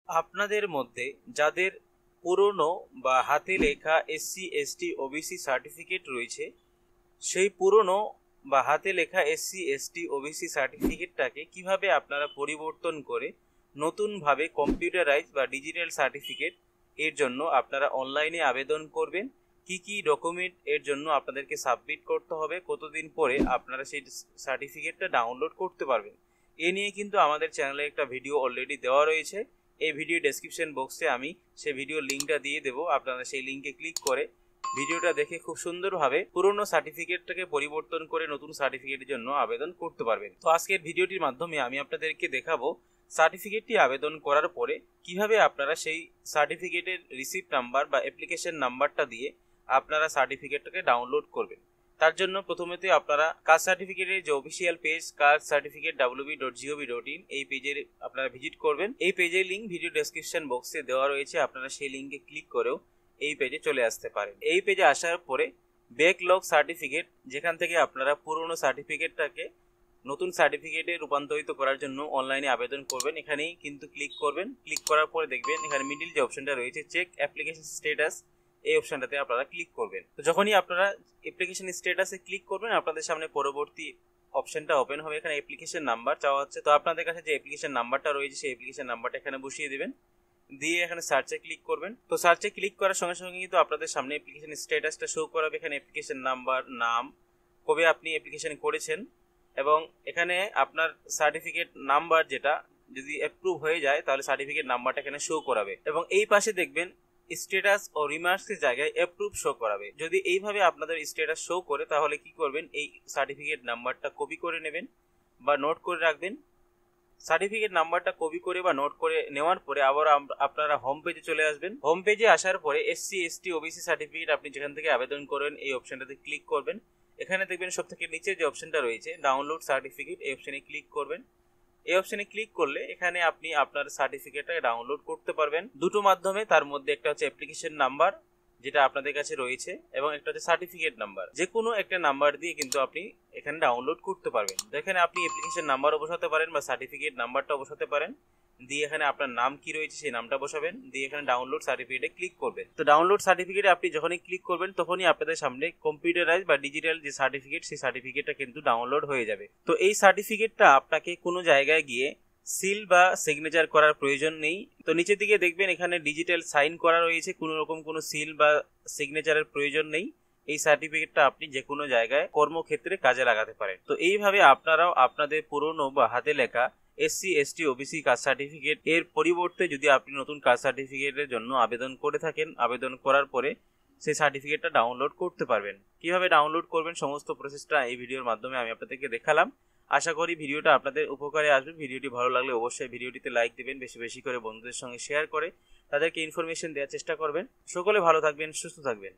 আপনাদের মধ্যে যাদের পুরনো বা হাতে লেখা এসসি এসটি ওবিসি সার্টিফিকেট রয়েছে, সেই পুরনো বা হাতে লেখা এসসি এসটি ওবিসি সার্টিফিকেটটাকে কিভাবে আপনারা পরিবর্তন করে নতুনভাবে কম্পিউটারাইজ বা ডিজিটাল সার্টিফিকেট এর জন্য আপনারা অনলাইনে আবেদন করবেন, কি কি ডকুমেন্ট এর জন্য আপনাদেরকে সাবমিট করতে হবে, কতদিন পরে আপনারা সেই সার্টিফিকেটটা ডাউনলোড করতে পারবেন, এ নিয়ে কিন্তু আমাদের চ্যানেলে একটা ভিডিও অলরেডি দেওয়া রয়েছে। এই ভিডিও ডেসক্রিপশন বক্সে আমি সেই ভিডিও লিঙ্কটা দিয়ে দেবো, আপনারা সেই লিঙ্কে ক্লিক করে ভিডিওটা দেখে খুব সুন্দরভাবে পুরনো সার্টিফিকেটটাকে পরিবর্তন করে নতুন সার্টিফিকেটের জন্য আবেদন করতে পারবেন। তো আজকের ভিডিওটির মাধ্যমে আমি আপনাদেরকে দেখাবো সার্টিফিকেটটি আবেদন করার পরে কিভাবে আপনারা সেই সার্টিফিকেটের রিসিপ্ট নাম্বার বা অ্যাপ্লিকেশন নাম্বারটা দিয়ে আপনারা সার্টিফিকেটটাকে ডাউনলোড করবেন। তার জন্য প্রথমেতে আপনারা কাস্ট সার্টিফিকেটের যে official page caste certificate www.gov.in এই পেজের আপনারা ভিজিট করবেন। এই পেজের লিঙ্ক ভিডিও ডেসক্রিপশন বক্সে দেওয়া রয়েছে, আপনারা সেই লিঙ্কে ক্লিক করেও এই পেজে চলে আসতে পারেন। এই পেজে আসার পরে ব্যাকলগ সার্টিফিকেট, যেখান থেকে আপনারা পুরনো সার্টিফিকেটটাকে নতুন সার্টিফিকেটে রূপান্তরিত করার জন্য অনলাইনে আবেদন করবেন, এখানেই কিন্তু ক্লিক করবেন। ক্লিক করার পরে দেখবেন এখানে মিডিল যে অপশনটা রয়েছে চেক অ্যাপ্লিকেশন স্ট্যাটাস, এই অপশনটাতে আপনারা ক্লিক করবেন। তো যখনই আপনারা অ্যাপ্লিকেশন স্ট্যাটাসে ক্লিক করবেন আপনাদের সামনে পরবর্তী অপশনটা ওপেন হবে। এখানে অ্যাপ্লিকেশন নাম্বার চাওয়া হচ্ছে, তো আপনাদের কাছে যে অ্যাপ্লিকেশন নাম্বারটা রয়েছে সেই অ্যাপ্লিকেশন নাম্বারটা এখানে বসিয়ে দেবেন, দিয়ে এখানে সার্চে ক্লিক করবেন। তো সার্চে ক্লিক করার সঙ্গে সঙ্গে কিন্তু আপনাদের সামনে অ্যাপ্লিকেশন স্ট্যাটাসটা শো করাবে। এখানে অ্যাপ্লিকেশন নাম্বার, নাম, কবে আপনি অ্যাপ্লিকেশন করেছেন এবং এখানে আপনার সার্টিফিকেট নাম্বার যেটা যদি অ্যাপ্রুভ হয়ে যায় তাহলে সার্টিফিকেট নাম্বারটা এখানে শো করাবে এবং এই পাশে দেখবেন স্ট্যাটাস ও রিমার্কসের জায়গায় অ্যাপ্রুভ শো করাবে। যদি এইভাবে আপনাদের স্ট্যাটাস শো করে তাহলে কি করবেন, এই সার্টিফিকেট নাম্বারটা কপি করে নেবেন বা নোট করে রাখবেন। সার্টিফিকেট নাম্বারটা কপি করে বা নোট করে নেওয়ার পরে আবার আপনারা হোম পেজে চলে আসবেন। হোম পেজে আসার পরে এসসি এসটি ওবিসি সার্টিফিকেট আপনি যেখান থেকে আবেদন করেন এই অপশনটাতে ক্লিক করবেন। এখানে দেখবেন সব থেকে নিচে যে অপশনটা রয়েছে ডাউনলোড সার্টিফিকেট, এই অপশনে ক্লিক করবেন। এই অপশনে ক্লিক করলে এখানে আপনি আপনার সার্টিফিকেটটা ডাউনলোড করতে পারবেন দুটো মাধ্যমে। তার মধ্যে একটা হচ্ছে অ্যাপ্লিকেশন নাম্বার যেটা আপনাদের কাছে রয়েছে এবং একটা হচ্ছে সার্টিফিকেট নাম্বার, যে কোনো একটা নাম্বার দিয়ে কিন্তু আপনি এখানে ডাউনলোড করতে পারবেন। এখানে আপনি অ্যাপ্লিকেশন নাম্বারও বসাতে পারেন বা সার্টিফিকেট নাম্বারটাও বসাতে পারেন, দিয়ে এখানে আপনার নাম কি রয়েছে সেই নামটা বসাবেন, দিয়ে এখানে ডাউনলোড সার্টিফিকেটে ক্লিক করবেন। তো ডাউনলোড সার্টিফিকেটে আপনি যখনই ক্লিক করবেন তখনই আপনাদের সামনে কম্পিউটারাইজ বা ডিজিটাল যে সার্টিফিকেট সেই সার্টিফিকেটটা কিন্তু ডাউনলোড হয়ে যাবে। তো এই সার্টিফিকেটটা আপনাকে কোনো জায়গায় গিয়ে সিল বা সিগনেচার করার প্রয়োজন নেই। তো নিচের দিকে দেখবেন এখানে ডিজিটাল সাইন করা রয়েছে, কোনো রকম কোনো সিল বা সিগনেচারের প্রয়োজন নেই। এই সার্টিফিকেটটা আপনি যে কোনো জায়গায় কর্মক্ষেত্রে কাজে লাগাতে পারেন। তো এইভাবে আপনারাও আপনাদের পুরনো বা হাতে লেখা SC ST OBC caste certificate এর পরিবর্তে যদি আপনি নতুন কাস্ট সার্টিফিকেটের জন্য আবেদন করে থাকেন, আবেদন করার পরে সেই সার্টিফিকেটটা ডাউনলোড করতে পারবেন। কিভাবে ডাউনলোড করবেন সমস্ত প্রসেসটা এই ভিডিওর মাধ্যমে আমি আপনাদেরকে দেখালাম। আশা করি ভিডিওটা আপনাদের উপকারে আসবে। ভিডিওটি ভালো লাগলে অবশ্যই ভিডিওটিতে লাইক দেবেন, বেশি বেশি করে বন্ধুদের সঙ্গে শেয়ার করে তাদেরকে ইনফরমেশন দেওয়ার চেষ্টা করবেন। সকলে ভালো থাকবেন, সুস্থ থাকবেন।